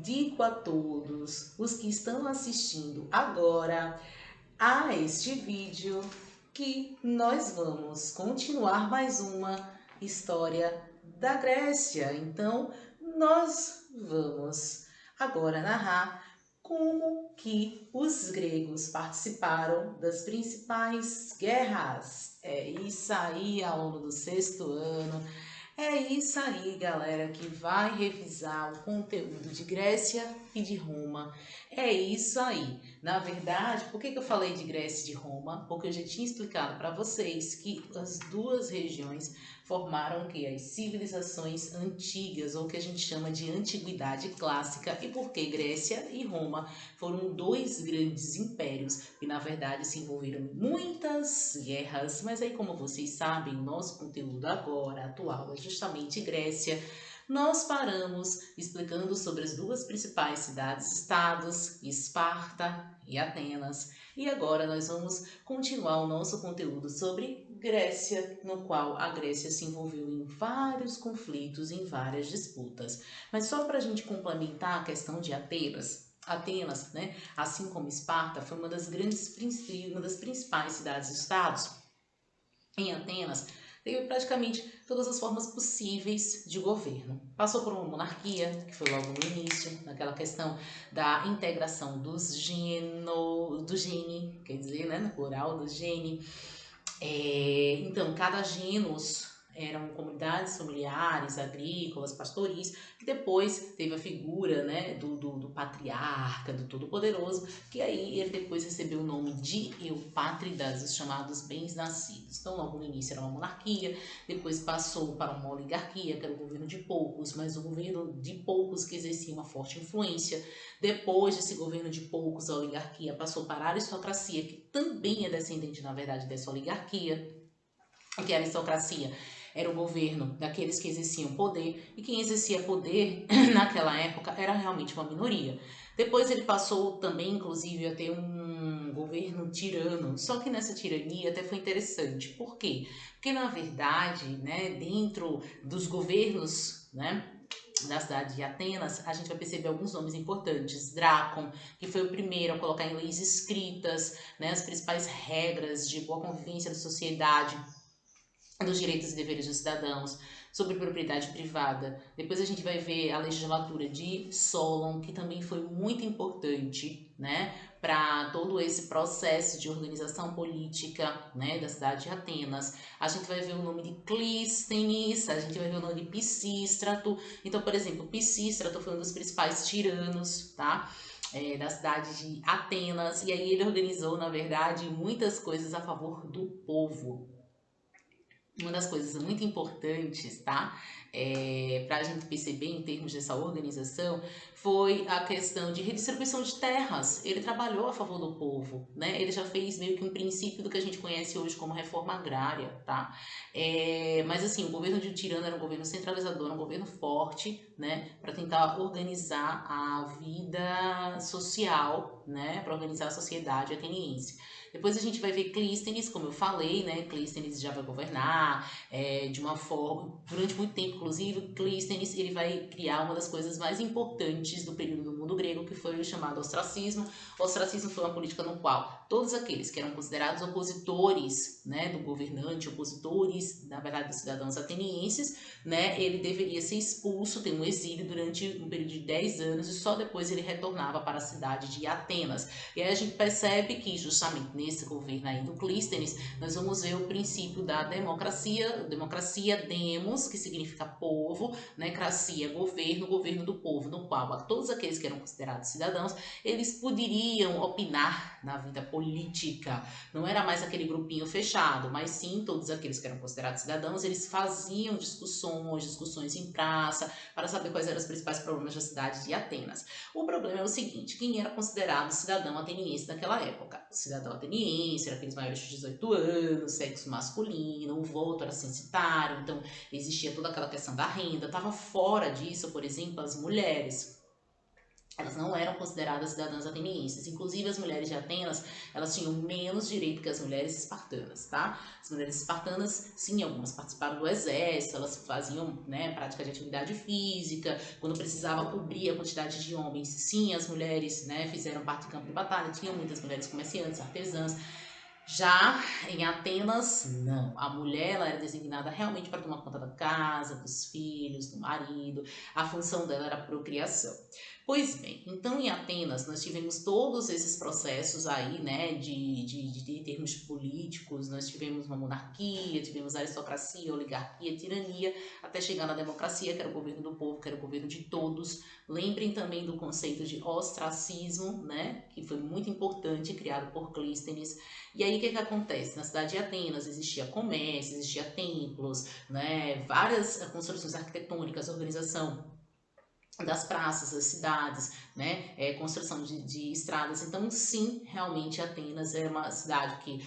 digo a todos os que estão assistindo agora a este vídeo que nós vamos continuar mais uma história da Grécia. Então, nós vamos agora narrar como que os gregos participaram das principais guerras. É isso aí, aluno do sexto ano. É isso aí, galera, que vai revisar o conteúdo de Grécia e de Roma. É isso aí. Na verdade, por que eu falei de Grécia e de Roma? Porque eu já tinha explicado para vocês que as duas regiões formaram que as civilizações antigas, ou que a gente chama de antiguidade clássica, e por que Grécia e Roma foram dois grandes impérios que na verdade se envolveram em muitas guerras, mas aí como vocês sabem, o nosso conteúdo agora atual é justamente Grécia. Nós paramos explicando sobre as duas principais cidades-estados, Esparta e Atenas, e agora nós vamos continuar o nosso conteúdo sobre Grécia, no qual a Grécia se envolveu em vários conflitos, em várias disputas. Mas só para a gente complementar a questão de Atenas, né, assim como Esparta, foi uma das principais cidades-estados. Em Atenas, teve praticamente todas as formas possíveis de governo. Passou por uma monarquia, que foi logo no início, naquela questão da integração do gene, quer dizer, né, no plural, do gene. Então, cada genus eram comunidades familiares, agrícolas, pastoris, que depois teve a figura, né, do patriarca, do todo-poderoso, que aí ele depois recebeu o nome de Eupátridas, os chamados bens-nascidos. Então, logo no início era uma monarquia, depois passou para uma oligarquia, que era o governo de poucos, mas o governo de poucos que exercia uma forte influência. Depois desse governo de poucos, a oligarquia passou para a aristocracia, que também é descendente, na verdade, dessa oligarquia, que a aristocracia era o governo daqueles que exerciam poder, e quem exercia poder naquela época era realmente uma minoria. Depois ele passou também, inclusive, a ter um governo tirano, só que nessa tirania até foi interessante. Por quê? Porque, na verdade, né, dentro dos governos, né, da cidade de Atenas, a gente vai perceber alguns nomes importantes. Drácon, que foi o primeiro a colocar em leis escritas, né, as principais regras de boa convivência da sociedade, dos direitos e deveres dos cidadãos, sobre propriedade privada. Depois a gente vai ver a legislatura de Solon, que também foi muito importante, né, para todo esse processo de organização política, né, da cidade de Atenas. A gente vai ver o nome de Clístenes, a gente vai ver o nome de Pisístrato. Então, por exemplo, Pisístrato foi um dos principais tiranos, tá? Da cidade de Atenas, e aí ele organizou, na verdade, muitas coisas a favor do povo. Uma das coisas muito importantes, tá? Para a gente perceber em termos dessa organização, foi a questão de redistribuição de terras. Ele trabalhou a favor do povo, né? Ele já fez meio que um princípio do que a gente conhece hoje como reforma agrária, tá? Mas assim, o governo de tirano era um governo centralizador, um governo forte, né? Para tentar organizar a vida social, né? Para organizar a sociedade ateniense. Depois a gente vai ver Clístenes, como eu falei, né? Clístenes já vai governar de uma forma, durante muito tempo, inclusive, Clístenes ele vai criar uma das coisas mais importantes do período do mundo grego, que foi o chamado ostracismo. O ostracismo foi uma política no qual todos aqueles que eram considerados opositores, né, do governante, opositores, na verdade, dos cidadãos atenienses, né, ele deveria ser expulso, ter um exílio durante um período de 10 anos, e só depois ele retornava para a cidade de Atenas. E aí a gente percebe que justamente nesse governo aí do Clístenes, nós vamos ver o princípio da democracia demos, que significa povo, né, cracia, governo, governo do povo, no qual todos aqueles que eram considerados cidadãos, eles poderiam opinar na vida política. Não era mais aquele grupinho fechado, mas sim todos aqueles que eram considerados cidadãos, eles faziam discussões em praça, para saber quais eram os principais problemas da cidade de Atenas. O problema é o seguinte: quem era considerado cidadão ateniense naquela época? O cidadão ateniense era aqueles maiores de 18 anos, sexo masculino, o voto era censitário, então existia toda aquela questão da renda. Estava fora disso, por exemplo, as mulheres. Elas não eram consideradas cidadãs atenienses. Inclusive, as mulheres de Atenas, elas tinham menos direito que as mulheres espartanas, tá? As mulheres espartanas, sim, algumas participaram do exército, elas faziam, né, prática de atividade física. Quando precisava cobrir a quantidade de homens, sim, as mulheres, né, fizeram parte do campo de batalha. Tinham muitas mulheres comerciantes, artesãs. Já em Atenas, não. A mulher ela era designada realmente para tomar conta da casa, dos filhos, do marido. A função dela era a procriação. Pois bem, então em Atenas nós tivemos todos esses processos aí, né, de termos políticos, nós tivemos uma monarquia, tivemos aristocracia, oligarquia, tirania, até chegar na democracia, que era o governo do povo, que era o governo de todos. Lembrem também do conceito de ostracismo, né, que foi muito importante, criado por Clístenes. E aí o que que acontece? Na cidade de Atenas existia comércio, existia templos, né, várias construções arquitetônicas, organização das praças, das cidades, né, construção de estradas. Então, sim, realmente Atenas era uma cidade que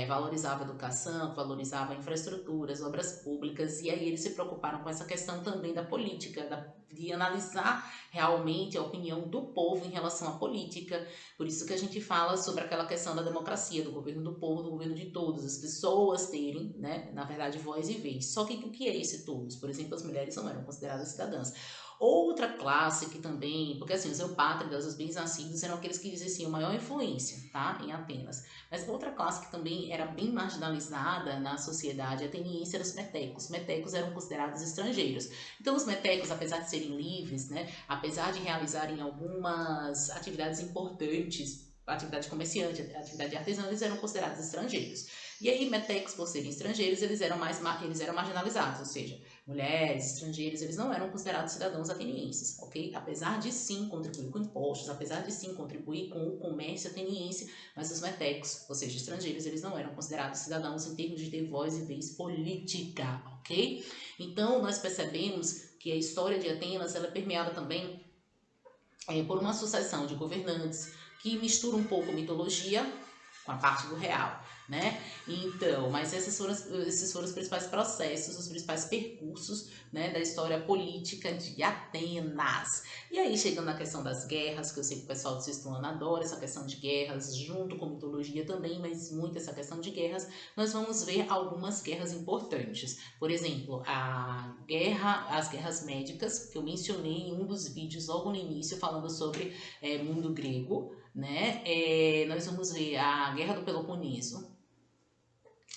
valorizava a educação, valorizava a infraestrutura, as obras públicas, e aí eles se preocuparam com essa questão também da política, de analisar realmente a opinião do povo em relação à política. Por isso que a gente fala sobre aquela questão da democracia, do governo do povo, do governo de todos, as pessoas terem, né, na verdade, voz e vez. Só que o que é esse todos? Por exemplo, as mulheres não eram consideradas cidadãs. Outra classe que também, porque assim, os eupátridas, os bens-nascidos eram aqueles que exerciam maior influência, tá, em Atenas. Mas outra classe que também era bem marginalizada na sociedade ateniense eram os metecos. Os metecos eram considerados estrangeiros. Então os metecos, apesar de serem livres, né, apesar de realizarem algumas atividades importantes, atividade comerciante, atividade artesã, eles eram considerados estrangeiros. E aí, metecos, por serem estrangeiros, eles eram marginalizados, ou seja, mulheres, estrangeiros, eles não eram considerados cidadãos atenienses, ok? Apesar de sim contribuir com impostos, apesar de sim contribuir com o comércio ateniense, mas os metecos, ou seja, estrangeiros, eles não eram considerados cidadãos em termos de ter voz e vez política, ok? Então, nós percebemos que a história de Atenas ela é permeada também por uma sucessão de governantes que mistura um pouco mitologia com a parte do real, né? Então, mas esses foram os principais processos, os principais percursos, né, da história política de Atenas. E aí, chegando na questão das guerras, que eu sei que o pessoal do sexto ano adora essa questão de guerras, junto com mitologia também, mas muito essa questão de guerras, nós vamos ver algumas guerras importantes. Por exemplo, as guerras médicas, que eu mencionei em um dos vídeos logo no início, falando sobre mundo grego, né? Nós vamos ver a Guerra do Peloponeso,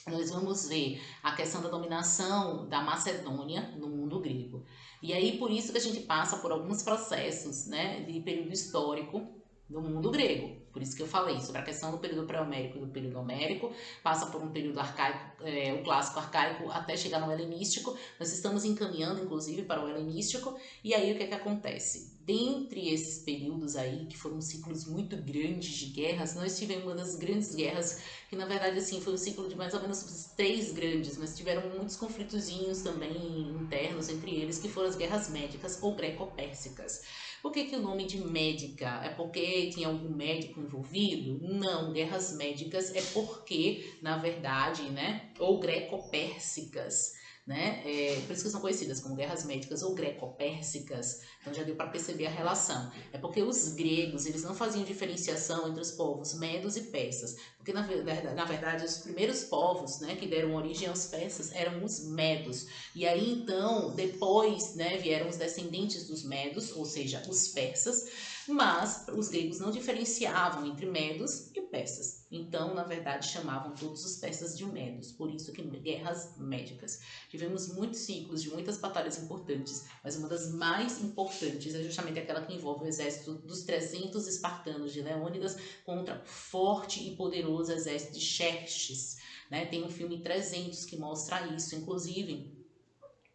nós vamos ver a questão da dominação da Macedônia no mundo grego. E aí, por isso que a gente passa por alguns processos, né, de período histórico do mundo grego. Por isso que eu falei sobre a questão do período pré-homérico e do período homérico, passa por um período arcaico, o clássico arcaico, até chegar no helenístico. Nós estamos encaminhando, inclusive, para o helenístico. E aí, o que é que acontece? Dentre esses períodos aí, que foram ciclos muito grandes de guerras, nós tivemos uma das grandes guerras que na verdade assim foi um ciclo de mais ou menos 3 grandes, mas tiveram muitos conflitozinhos também internos entre eles, que foram as guerras médicas ou greco-pérsicas. Por que o nome de médica? É porque tinha algum médico envolvido? Não, guerras médicas é porque, na verdade, né, ou greco-pérsicas, né? Por isso que são conhecidas como guerras médicas ou greco-pérsicas. Então já deu para perceber a relação. É porque os gregos, eles não faziam diferenciação entre os povos medos e persas. Porque, na verdade, os primeiros povos, né, que deram origem aos persas eram os medos. E aí, então, depois, né, vieram os descendentes dos medos, ou seja, os persas, mas os gregos não diferenciavam entre medos e persas. Então, na verdade, chamavam todos os persas de medos. Por isso que guerras médicas. Tivemos muitos ciclos de muitas batalhas importantes, mas uma das mais importantes é justamente aquela que envolve o exército dos 300 espartanos de Leônidas contra o forte e poderoso exército de Xerxes, né? Tem um filme 300 que mostra isso, inclusive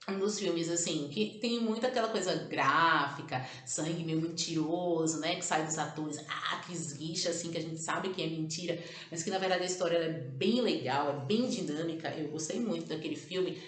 um dos filmes, assim, que tem muito aquela coisa gráfica, sangue meio mentiroso, né, que sai dos atores, que esguicha, assim, que a gente sabe que é mentira, mas que na verdade a história é bem legal, é bem dinâmica, eu gostei muito daquele filme,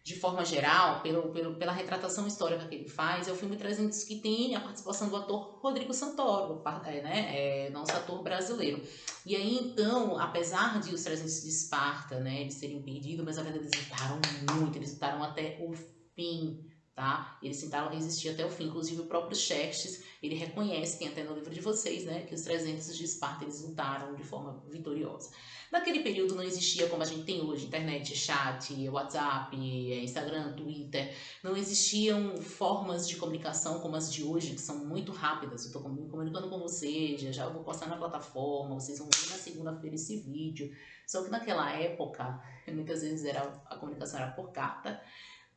de forma geral, pela retratação histórica que ele faz, é o filme 300 que tem a participação do ator Rodrigo Santoro, né, nosso ator brasileiro. E aí, então, apesar de os 300 de Esparta, né, eles terem perdido, mas na verdade eles lutaram muito, eles lutaram até o fim, tá? Eles tentaram resistir até o fim, inclusive o próprio Xerxes, ele reconhece, tem até no livro de vocês, né, que os 300 de Esparta, eles lutaram de forma vitoriosa. Naquele período não existia como a gente tem hoje, internet, chat, WhatsApp, Instagram, Twitter, não existiam formas de comunicação como as de hoje, que são muito rápidas. Eu estou me comunicando com vocês, já eu vou postar na plataforma, vocês vão ver na segunda-feira esse vídeo. Só que naquela época, muitas vezes a comunicação era por carta,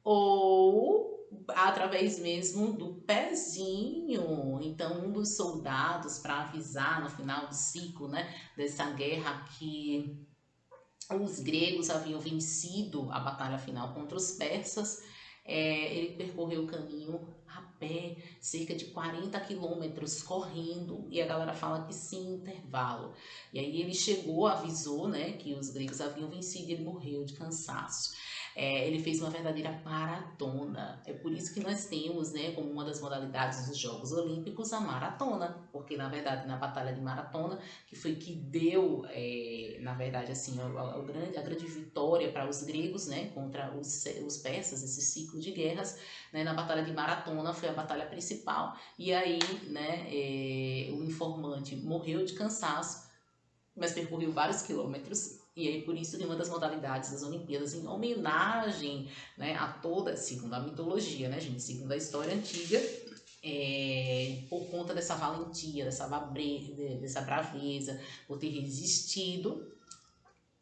ou através mesmo do pezinho. Então, um dos soldados, para avisar no final do ciclo, né, dessa guerra, que os gregos haviam vencido a batalha final contra os persas, ele percorreu o caminho a pé, cerca de 40 quilômetros, correndo, e a galera fala que sem intervalo. E aí ele chegou, avisou, né, que os gregos haviam vencido e ele morreu de cansaço. Ele fez uma verdadeira maratona. É por isso que nós temos, né, como uma das modalidades dos Jogos Olímpicos, a maratona, porque na verdade na batalha de maratona, que foi que deu, na verdade, assim, a grande vitória para os gregos, né, contra os persas, esse ciclo de guerras, né, na batalha de maratona foi a batalha principal. E aí, né, o informante morreu de cansaço, mas percorreu vários quilômetros. E aí, por isso, tem uma das modalidades das Olimpíadas em homenagem, né, a toda, segundo a mitologia, né, gente, segundo a história antiga, por conta dessa valentia, dessa braveza, por ter resistido.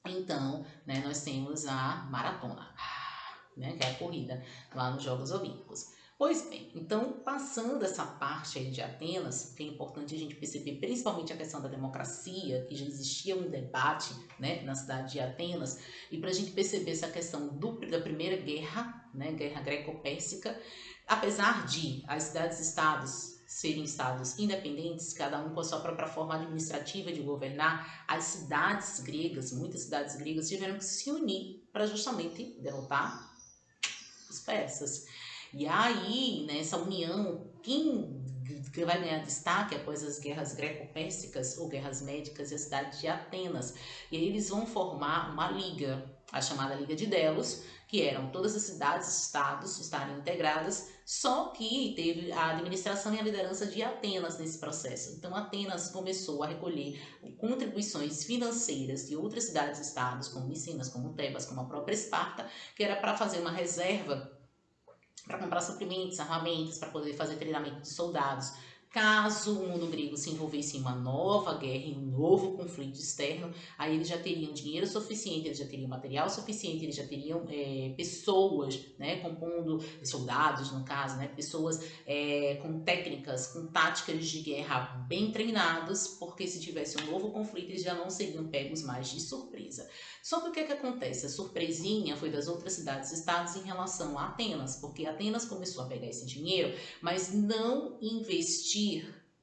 Então, né, nós temos a maratona, né, que é a corrida lá nos Jogos Olímpicos. Pois bem, então, passando essa parte aí de Atenas, que é importante a gente perceber principalmente a questão da democracia, que já existia um debate, né, na cidade de Atenas, e para a gente perceber essa questão da primeira guerra, né, guerra greco-pérsica, apesar de as cidades-estados serem estados independentes, cada um com a sua própria forma administrativa de governar, as cidades gregas, muitas cidades gregas tiveram que se unir para justamente derrotar os persas. E aí, nessa união, quem vai ganhar destaque após as guerras greco-pérsicas ou guerras médicas é a cidade de Atenas. E aí eles vão formar uma liga, a chamada Liga de Delos, que eram todas as cidades-estados estarem integradas, só que teve a administração e a liderança de Atenas nesse processo. Então, Atenas começou a recolher contribuições financeiras de outras cidades-estados, como Micenas, como Tebas, como a própria Esparta, que era para fazer uma reserva para comprar suprimentos, armamentos, para poder fazer treinamento de soldados. Caso o mundo grego se envolvesse em uma nova guerra, em um novo conflito externo, aí eles já teriam dinheiro suficiente, eles já teriam material suficiente, eles já teriam pessoas, né, compondo, soldados no caso, né, pessoas com técnicas, com táticas de guerra bem treinados, porque se tivesse um novo conflito eles já não seriam pegos mais de surpresa. Só que o que é que acontece? A surpresinha foi das outras cidades-estados em relação a Atenas, porque Atenas começou a pegar esse dinheiro, mas não investir,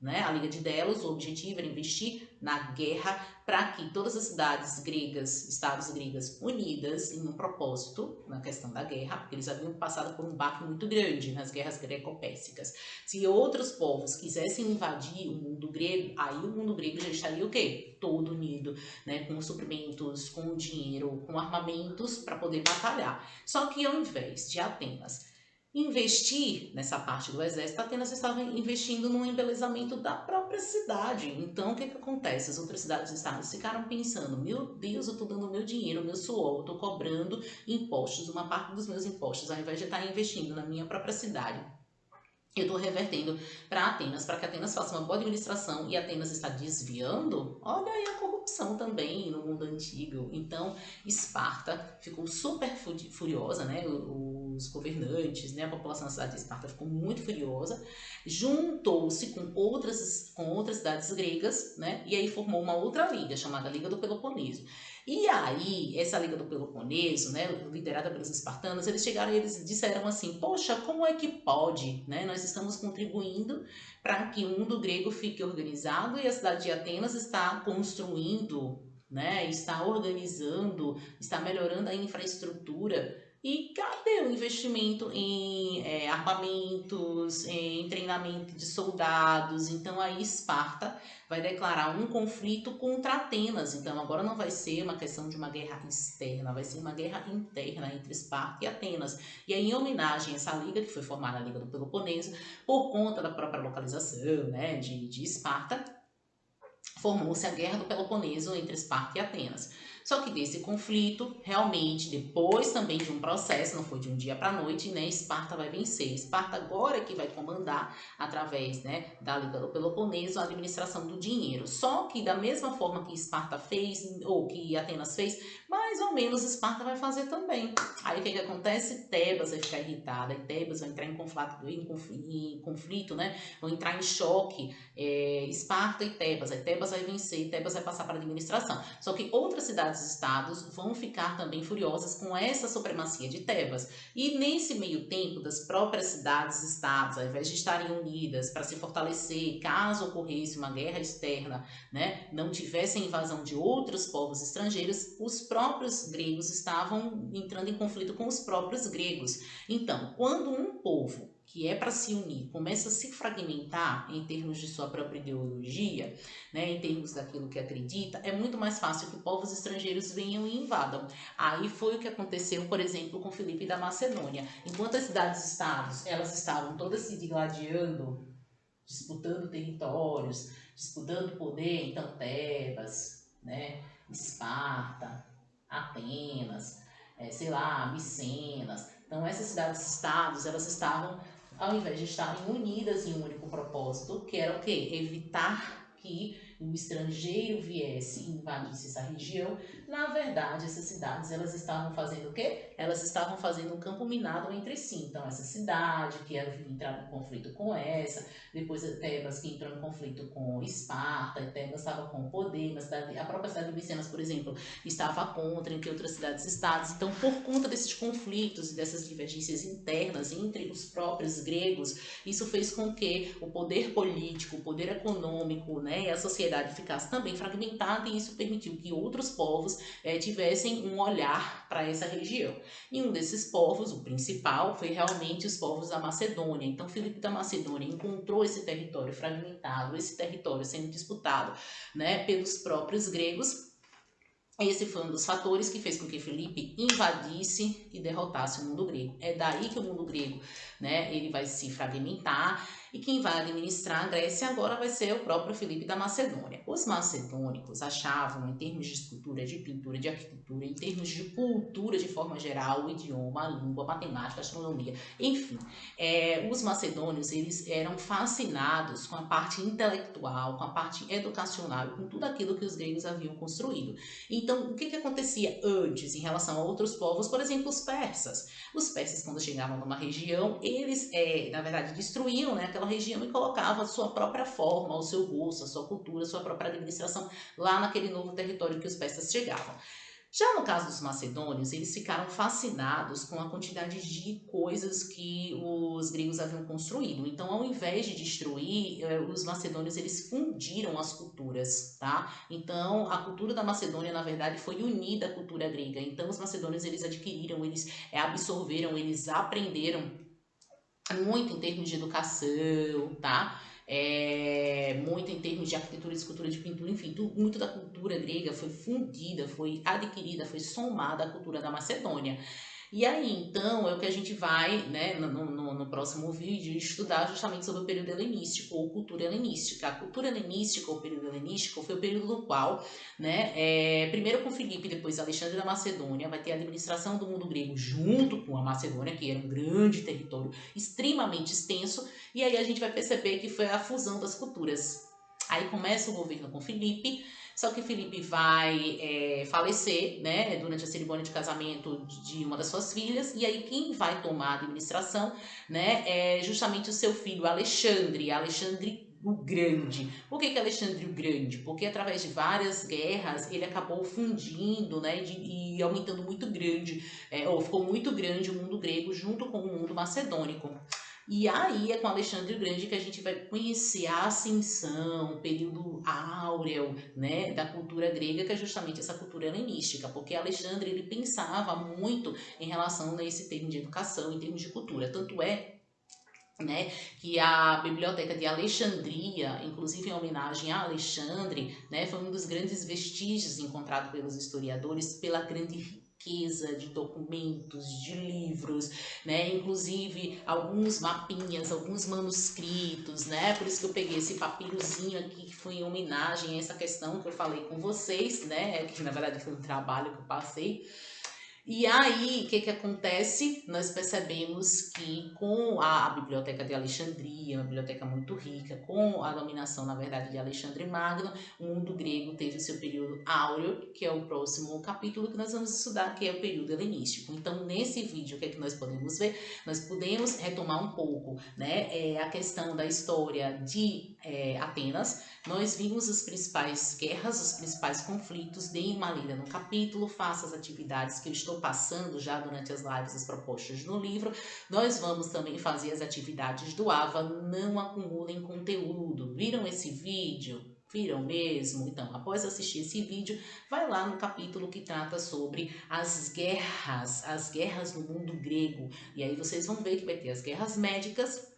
né? A Liga de Delos, o objetivo era investir na guerra para que todas as cidades gregas, estados gregas unidas em um propósito na questão da guerra, porque eles haviam passado por um baque muito grande nas guerras greco-pérsicas. Se outros povos quisessem invadir o mundo grego, aí o mundo grego já estaria o quê? Todo unido, né? Com suprimentos, com dinheiro, com armamentos para poder batalhar. Só que ao invés de Atenas investir nessa parte do exército, Atenas estava investindo no embelezamento da própria cidade. Então, o que acontece? As outras cidades-estados ficaram pensando, meu Deus, eu estou dando meu dinheiro, meu suor, eu estou cobrando impostos, uma parte dos meus impostos, ao invés de estar investindo na minha própria cidade, eu estou revertendo para Atenas, para que Atenas faça uma boa administração, e Atenas está desviando. Olha aí a corrupção também no mundo antigo. Então, Esparta ficou super furiosa, né? Os governantes, né? A população da cidade de Esparta ficou muito furiosa, juntou-se com outras cidades gregas, né? E aí formou uma outra liga, chamada Liga do Peloponeso. E aí, essa Liga do Peloponeso, né, liderada pelos espartanos, eles chegaram e eles disseram assim, poxa, como é que pode, né? Nós estamos contribuindo para que o mundo grego fique organizado e a cidade de Atenas está construindo, né, está organizando, está melhorando a infraestrutura E cadê o investimento em armamentos, em treinamento de soldados? Então aí Esparta vai declarar um conflito contra Atenas. Então agora não vai ser uma questão de uma guerra externa, vai ser uma guerra interna entre Esparta e Atenas. E aí, em homenagem a essa liga, que foi formada a Liga do Peloponeso, por conta da própria localização, né, de Esparta, formou-se a Guerra do Peloponeso entre Esparta e Atenas. Só que desse conflito, realmente, depois também de um processo, não foi de um dia para a noite, né, Esparta vai vencer. Esparta agora é que vai comandar, através, né, da Liga do Peloponeso, a administração do dinheiro. Só que da mesma forma que Esparta fez, ou que Atenas fez, mais ou menos Esparta vai fazer também. Aí o que acontece? Tebas vai ficar irritada, e Tebas vai entrar em conflito, né, vão entrar em choque, Esparta e Tebas. Aí Tebas vai vencer, Tebas vai passar para a administração. Só que outras cidades-estados vão ficar também furiosas com essa supremacia de Tebas. E nesse meio tempo, das próprias cidades-estados, ao invés de estarem unidas para se fortalecer, caso ocorresse uma guerra externa, né, não tivessem invasão de outros povos estrangeiros, os próprios gregos estavam entrando em conflito com os próprios gregos. Então, quando um povo que é para se unir, começa a se fragmentar em termos de sua própria ideologia, né, em termos daquilo que acredita, é muito mais fácil que povos estrangeiros venham e invadam. Aí foi o que aconteceu, por exemplo, com Filipe da Macedônia. Enquanto as cidades-estados, elas estavam todas se digladiando, disputando territórios, disputando poder, então Tebas, né, Esparta, Atenas, sei lá, Micenas. Então essas cidades-estados, elas estavam, ao invés de estarem unidas em um único propósito, que era o quê? Evitar que o estrangeiro viesse e invadisse essa região. Na verdade, essas cidades, elas estavam fazendo o quê? Elas estavam fazendo um campo minado entre si. Então, essa cidade que havia entrado em conflito com essa, depois Tebas que entrou em conflito com Esparta, Tebas estava com o poder, a própria cidade de Micenas, por exemplo, estava contra, entre outras cidades-estados. Então, por conta desses conflitos e dessas divergências internas entre os próprios gregos, isso fez com que o poder político, o poder econômico, né, e a sociedade ficasse também fragmentada, e isso permitiu que outros povos tivessem um olhar para essa região. E um desses povos, o principal, foi realmente os povos da Macedônia. Então, Filipe da Macedônia encontrou esse território fragmentado, esse território sendo disputado, né, pelos próprios gregos. Esse foi um dos fatores que fez com que Filipe invadisse e derrotasse o mundo grego. É daí que o mundo grego, né, ele vai se fragmentar, e quem vai administrar a Grécia agora vai ser o próprio Filipe da Macedônia. Os macedônicos achavam, em termos de escultura, de pintura, de arquitetura, em termos de cultura de forma geral, o idioma, a língua, a matemática, a astronomia, enfim, os macedônios, eles eram fascinados com a parte intelectual, com a parte educacional e com tudo aquilo que os gregos haviam construído. Então, o que acontecia antes em relação a outros povos? Por exemplo, os persas. Os persas, quando chegavam numa região, eles, na verdade, destruíam, né, aquela região e colocavam a sua própria forma, o seu gosto, a sua cultura, a sua própria administração lá naquele novo território que os persas chegavam. Já no caso dos macedônios, eles ficaram fascinados com a quantidade de coisas que os gregos haviam construído. Então, ao invés de destruir, os macedônios, eles fundiram as culturas, tá? Então, a cultura da Macedônia, na verdade, foi unida à cultura grega. Então, os macedônios, eles adquiriram, eles absorveram, eles aprenderam muito em termos de educação, tá? Muito em termos de arquitetura, de escultura, de pintura, enfim, muito da cultura grega foi fundida, foi adquirida, foi somada à cultura da Macedônia. E aí, então, é o que a gente vai, né, no próximo vídeo, estudar justamente sobre o período helenístico ou cultura helenística. A cultura helenística ou período helenístico foi o período no qual, né, primeiro com Filipe, depois Alexandre da Macedônia, vai ter a administração do mundo grego junto com a Macedônia, que era um grande território extremamente extenso, e aí a gente vai perceber que foi a fusão das culturas. Aí começa o governo com Filipe, só que Filipe vai falecer, né, durante a cerimônia de casamento de uma das suas filhas, e aí quem vai tomar a administração, né, é justamente o seu filho Alexandre o Grande. Por que Alexandre o Grande? Porque através de várias guerras ele acabou fundindo, né, e aumentando muito grande, ou ficou muito grande o mundo grego junto com o mundo macedônico. E aí é com Alexandre o Grande que a gente vai conhecer a ascensão, o período áureo, né, da cultura grega, que é justamente essa cultura helenística, porque Alexandre ele pensava muito em relação a esse termo de educação, em termos de cultura. Tanto é, né, que a Biblioteca de Alexandria, inclusive em homenagem a Alexandre, né, foi um dos grandes vestígios encontrados pelos historiadores pela grande riqueza de documentos, de livros, né, inclusive alguns mapinhas, alguns manuscritos, né, por isso que eu peguei esse papirozinho aqui que foi em homenagem a essa questão que eu falei com vocês, né, que na verdade foi um trabalho que eu passei. E aí, o que que acontece? Nós percebemos que com a Biblioteca de Alexandria, uma biblioteca muito rica, com a dominação, na verdade, de Alexandre Magno, o mundo grego teve o seu período áureo, que é o próximo capítulo que nós vamos estudar, que é o período helenístico. Então, nesse vídeo, o que é que nós podemos ver? Nós podemos retomar um pouco, né, a questão da história de Atenas. Nós vimos as principais guerras, os principais conflitos, deem uma lida no capítulo, faça as atividades que eu estou passando já durante as lives, as propostas no livro. Nós vamos também fazer as atividades do AVA, não acumulem conteúdo. Viram esse vídeo? Viram mesmo? Então, após assistir esse vídeo, vai lá no capítulo que trata sobre as guerras no mundo grego. E aí vocês vão ver que vai ter as guerras médicas.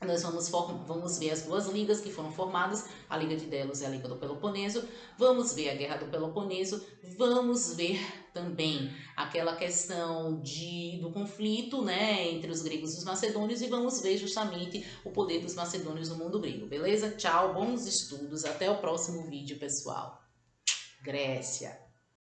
Nós vamos ver as duas ligas que foram formadas, a Liga de Delos e a Liga do Peloponeso. Vamos ver a Guerra do Peloponeso. Vamos ver também aquela questão do conflito, né, entre os gregos e os macedônios. E vamos ver justamente o poder dos macedônios no mundo grego, beleza? Tchau, bons estudos. Até o próximo vídeo, pessoal. Grécia.